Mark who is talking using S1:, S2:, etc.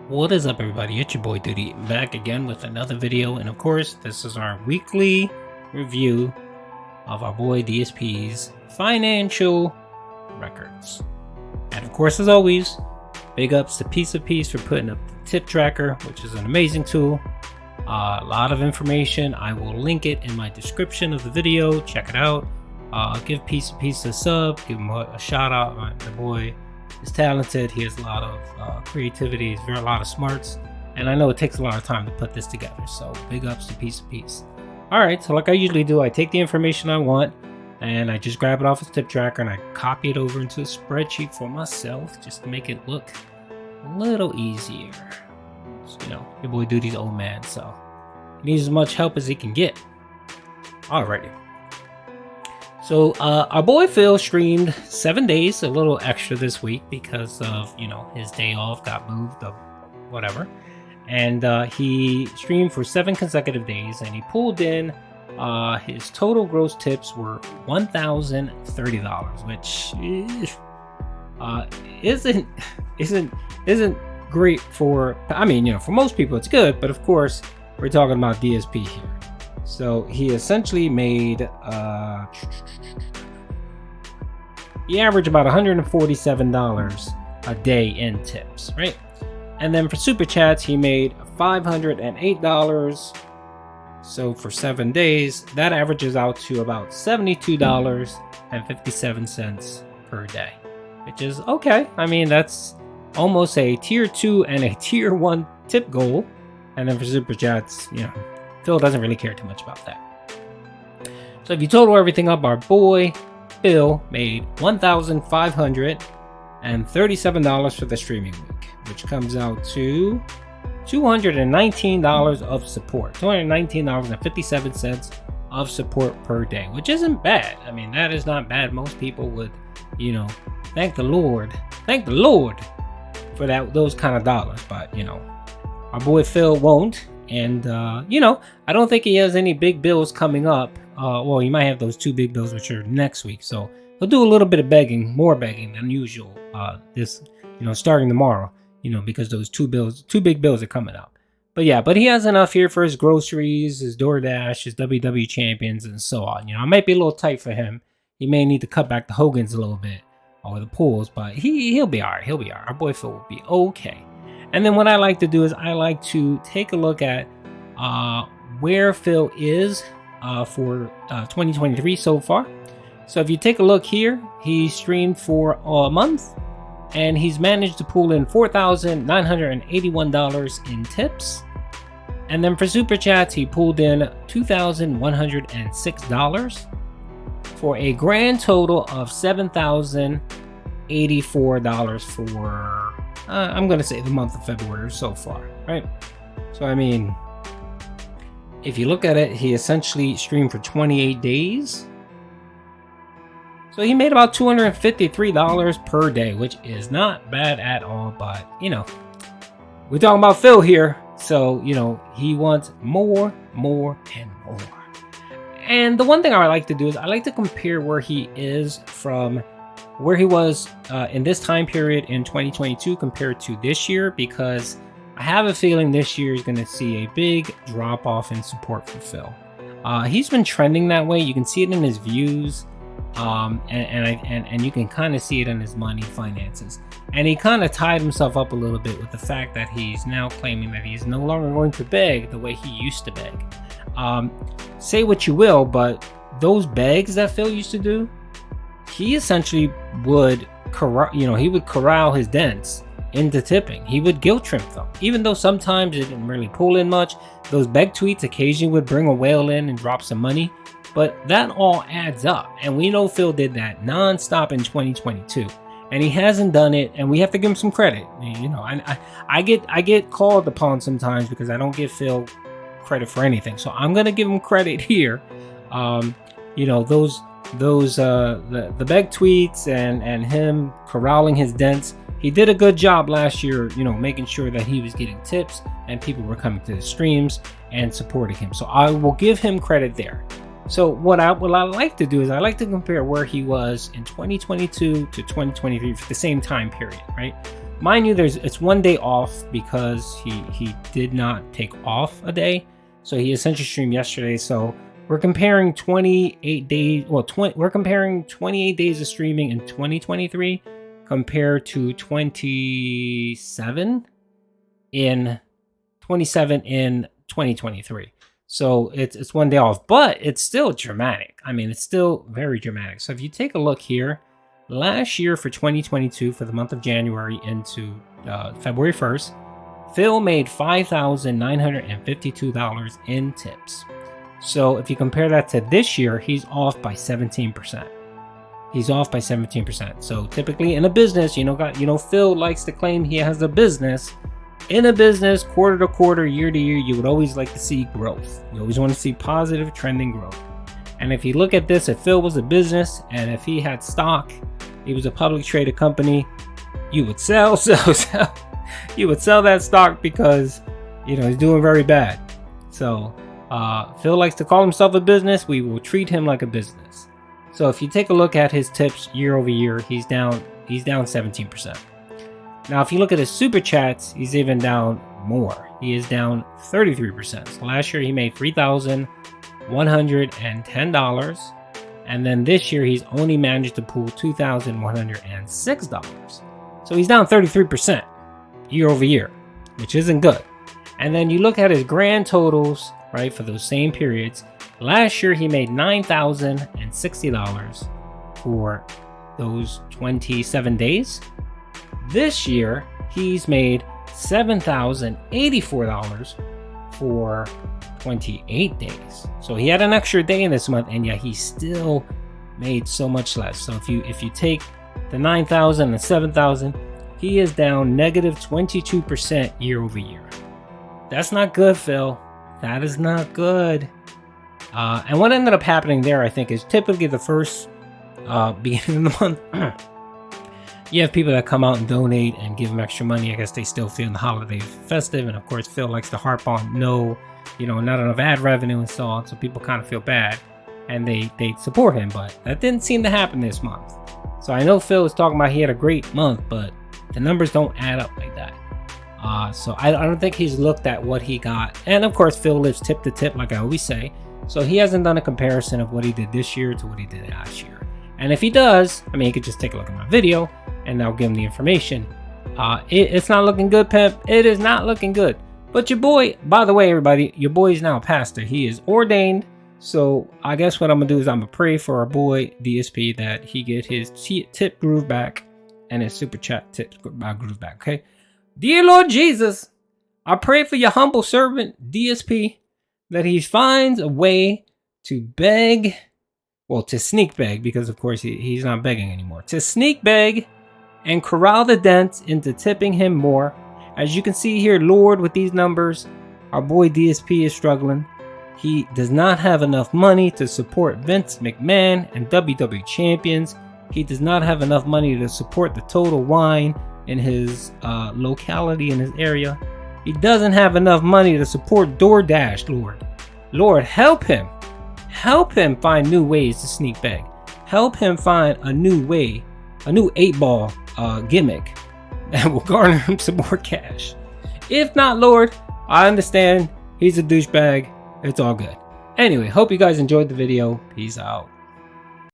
S1: What is up, everybody? It's your boy Duty, back again with another video, and of course this is our weekly review of our boy DSP's financial records. And of course, as always, big ups to Piece of Peace for putting up the tip tracker, which is an amazing tool. A lot of information. I will link it in my description of the video. Check it out. Give Piece of Peace a sub, give him a shout out. The boy is talented. He has a lot of creativity. He's a lot of smarts, and I know it takes a lot of time to put this together. So big ups to Piece of Peace. All right, so like I usually do, I take the information I want and I just grab it off his tip tracker and I copy it over into a spreadsheet for myself just to make it look a little easier. So, you know, your boy Duty's old man, so he needs as much help as he can get. Alrighty. So our boy Phil streamed 7 days, a little extra this week because of, you know, his day off got moved or whatever. And he streamed for 7 consecutive days, and he pulled in his total gross tips were $1,030, which isn't great for, I mean, you know, for most people it's good, but of course we're talking about DSP here. So he essentially made he averaged about $147 a day in tips, right? And then for super chats he made $508. So for 7 days that averages out to about $72.57 per day, which is okay. I mean, that's almost a tier 2 and a tier 1 tip goal. And then for super chats, you know, Phil doesn't really care too much about that. So if you total everything up, our boy Phil made $1,537 for the streaming week, which comes out to $219 of support, $219.57 of support per day, which isn't bad. I mean, that is not bad. Most people would, you know, thank the Lord for those kind of dollars, but you know, our boy Phil won't. And you know, I don't think he has any big bills coming up. Well, he might have those 2 big bills, which are next week, so he'll do a little bit of begging, more begging than usual, this, you know, starting tomorrow, you know, because those 2 big bills are coming up. But yeah, but he has enough here for his groceries, his Doordash, his WWE champions, and so on. You know, it might be a little tight for him. He may need to cut back the Hogans a little bit, or the pools, but he'll be all right. He'll be all right. Our boy Phil will be okay. And then what I like to do is I like to take a look at where Phil is for 2023 so far. So if you take a look here, he streamed for a month and he's managed to pull in $4,981 in tips. And then for super chats, he pulled in $2,106 for a grand total of $7,084 for I'm gonna say the month of February so far, right? So I mean, if you look at it, he essentially streamed for 28 days. So he made about $253 per day, which is not bad at all. But you know, we're talking about Phil here, so you know, he wants more, and more. And the one thing I like to do is I like to compare where he is from where he was in this time period in 2022 compared to this year, because I have a feeling this year is going to see a big drop off in support for Phil. He's been trending that way. You can see it in his views, and you can kind of see it in his money finances. And he kind of tied himself up a little bit with the fact that he's now claiming that he's no longer going to beg the way he used to beg. Say what you will, but those begs that Phil used to do, he essentially would corral his dents into tipping. He would guilt trip them, even though sometimes it didn't really pull in much. Those beg tweets occasionally would bring a whale in and drop some money, but that all adds up. And we know Phil did that non-stop in 2022, and he hasn't done it. And we have to give him some credit. You know, I get called upon sometimes because I don't give Phil credit for anything, so I'm gonna give him credit here. You know, the beg tweets and him corralling his dents, he did a good job last year, you know, making sure that he was getting tips and people were coming to the streams and supporting him. So I will give him credit there. So what I like to do is I like to compare where he was in 2022 to 2023 for the same time period, right? mind you, it's 1 day off because he did not take off a day, so he essentially streamed yesterday. So we're comparing 28 days. Well, we're comparing 28 days of streaming in 2023 compared to 27 in 2023. So it's 1 day off, but it's still dramatic. I mean, it's still very dramatic. So if you take a look here, last year for 2022, for the month of January into February 1st, Phil made $5,952 in tips. So if you compare that to this year, he's off by 17%. He's off by 17%. So typically in a business, Phil likes to claim he has a business. In a business, quarter to quarter, year to year, you would always like to see growth. You always want to see positive trending growth. And if you look at this, if Phil was a business and if he had stock, he was a public traded company, you would sell. You would sell that stock because, he's doing very bad. So Phil likes to call himself a business. We will treat him like a business. So if you take a look at his tips year over year, he's down 17%. Now, if you look at his super chats, he's even down more. He is down 33%. So last year he made $3,110. And then this year he's only managed to pull $2,106. So he's down 33% year over year, which isn't good. And then you look at his grand totals, right, for those same periods. Last year he made $9,060 for those 27 days. This year, he's made $7,084 for 28 days. So he had an extra day in this month, and yet he still made so much less. So if you take the 9,000 and 7,000, he is down negative 22% year over year. That's not good, Phil. That is not good. And what ended up happening there, I think, is typically the first beginning of the month. You have people that come out and donate and give them extra money. I guess they still feel the holiday festive. And of course, Phil likes to harp on not enough ad revenue and so on. So people kind of feel bad and they support him. But that didn't seem to happen this month. So I know Phil was talking about he had a great month, but the numbers don't add up like that. So I don't think he's looked at what he got. And of course, Phil lives tip to tip, like I always say. So he hasn't done a comparison of what he did this year to what he did last year. And if he does, he could just take a look at my video and I'll give him the information. It's not looking good, Pimp. It is not looking good. But your boy, by the way, everybody, your boy is now a pastor. He is ordained. So I guess what I'm going to do is I'm going to pray for our boy, DSP, that he get his tip groove back and his super chat tip groove back, okay? Dear Lord Jesus, I pray for your humble servant, DSP, that he finds a way to beg, to sneak beg, because of course he's not begging anymore, to sneak beg and corral the dents into tipping him more. As you can see here, Lord, with these numbers, our boy DSP is struggling. He does not have enough money to support Vince McMahon and WWE champions. He does not have enough money to support the Total Wine in his locality, in his area. He doesn't have enough money to support Doordash, Lord. Lord, help him. Help him find new ways to sneak beg. Help him find a new way, a new 8-ball gimmick that will garner him some more cash. If not, Lord, I understand he's a douchebag. It's all good. Anyway, hope you guys enjoyed the video. Peace out.